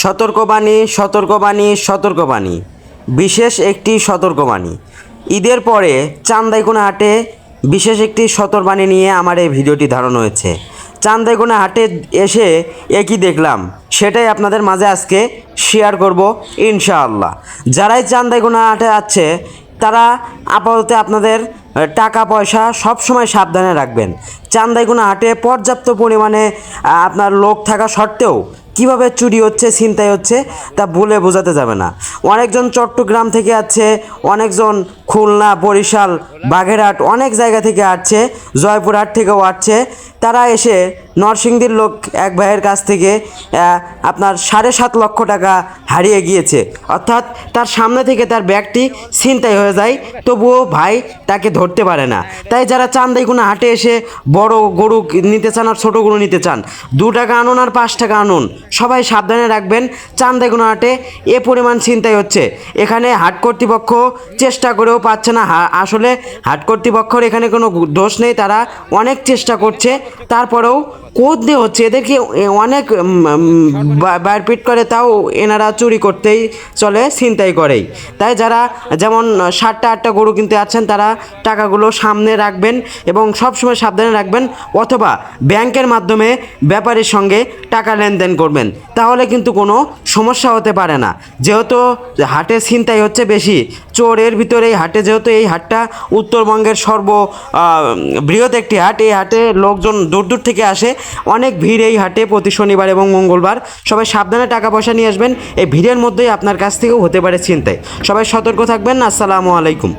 সতর্কবাণী সতর্কবাণী সতর্কবাণী বিশেষ একটি সতর্কবাণী। ঈদের পরে চান্দাইকোনা হাটে বিশেষ একটি সতর্কবাণী নিয়ে আমার এই ভিডিওটি ধারণ হয়েছে। চান্দাইকোনা হাটে এসে একই দেখলাম, সেটাই আপনাদের মাঝে আজকে শেয়ার করব ইনশাআল্লাহ। যারাই চান্দাইকোনা হাটে আছে তারা আপাতত আপনাদের টাকা পয়সা সব সময় সাবধানে রাখবেন। চান্দাইকোনা হাটে পর্যাপ্ত পরিমাণে আপনার লোক থাকা সত্ত্বেও কিভাবে চুরি হচ্ছে, ছিনতাই হচ্ছে তা বলে বোঝাতে যাবে না। অনেকজন চট্টগ্রাম থেকে আসছে, অনেকজন খুলনা, বরিশাল, বাগেরহাট অনেক জায়গা থেকে আসছে, জয়পুরহাট থেকেও আসছে। তারা এসে নরসিংদীর লোক এক ভাইয়ের কাছ থেকে আপনার 7.5 লক্ষ টাকা হারিয়ে গিয়েছে, অর্থাৎ তার সামনে থেকে তার ব্যাগটি ছিনতাই হয়ে যায়, তবুও ভাই তাকে ধরতে পারে না। তাই যারা চান্দাইকোনা হাটে এসে বড় গরু নিতে চান আর ছোটো গরু নিতে চান, 2 টাকা আনুন আর 5 টাকা আনুন, সবাই সাবধানে রাখবেন। চান্দাইকোনা হাটে এ পরিমাণ ছিনতাই হচ্ছে, এখানে হাট কর্তৃপক্ষ চেষ্টা করেও পাচ্ছে না। আসলে হাট কর্তৃপক্ষের এখানে কোনো দোষ নেই, তারা অনেক চেষ্টা করছে, তারপরেও কোদ দিয়ে হচ্ছে। এদেরকে অনেক বাইরপিট করে, তাও এনারা চুরি করতেই চলে, ছিনতাই করেই। তাই যারা যেমন 7টা 8টা গরু কিনতে যাচ্ছেন তারা টাকাগুলো সামনে রাখবেন এবং সবসময় সাবধানে রাখবেন, অথবা ব্যাংকের মাধ্যমে ব্যাপারীর সঙ্গে টাকা লেনদেন করবেন, তাহলে কিন্তু কোনো সমস্যা হতে পারে না। যেহেতু হাটে ছিনতাই হচ্ছে বেশি, চোরের ভিতরে এই হাটে, যেহেতু এই হাটটা উত্তরবঙ্গের বৃহৎ একটি হাট, এই হাটে লোকজন দূর দূর থেকে আসে, অনেক ভিড় এই হাটে প্রতি শনিবার এবং মঙ্গলবার। সবাই সাবধানে টাকা পয়সা নিয়ে আসবেন, এই ভিড়ের মধ্যেই আপনার কাছ থেকেও হতে পারে ছিনতাই। সবাই সতর্ক থাকবেন। আসসালামু আলাইকুম।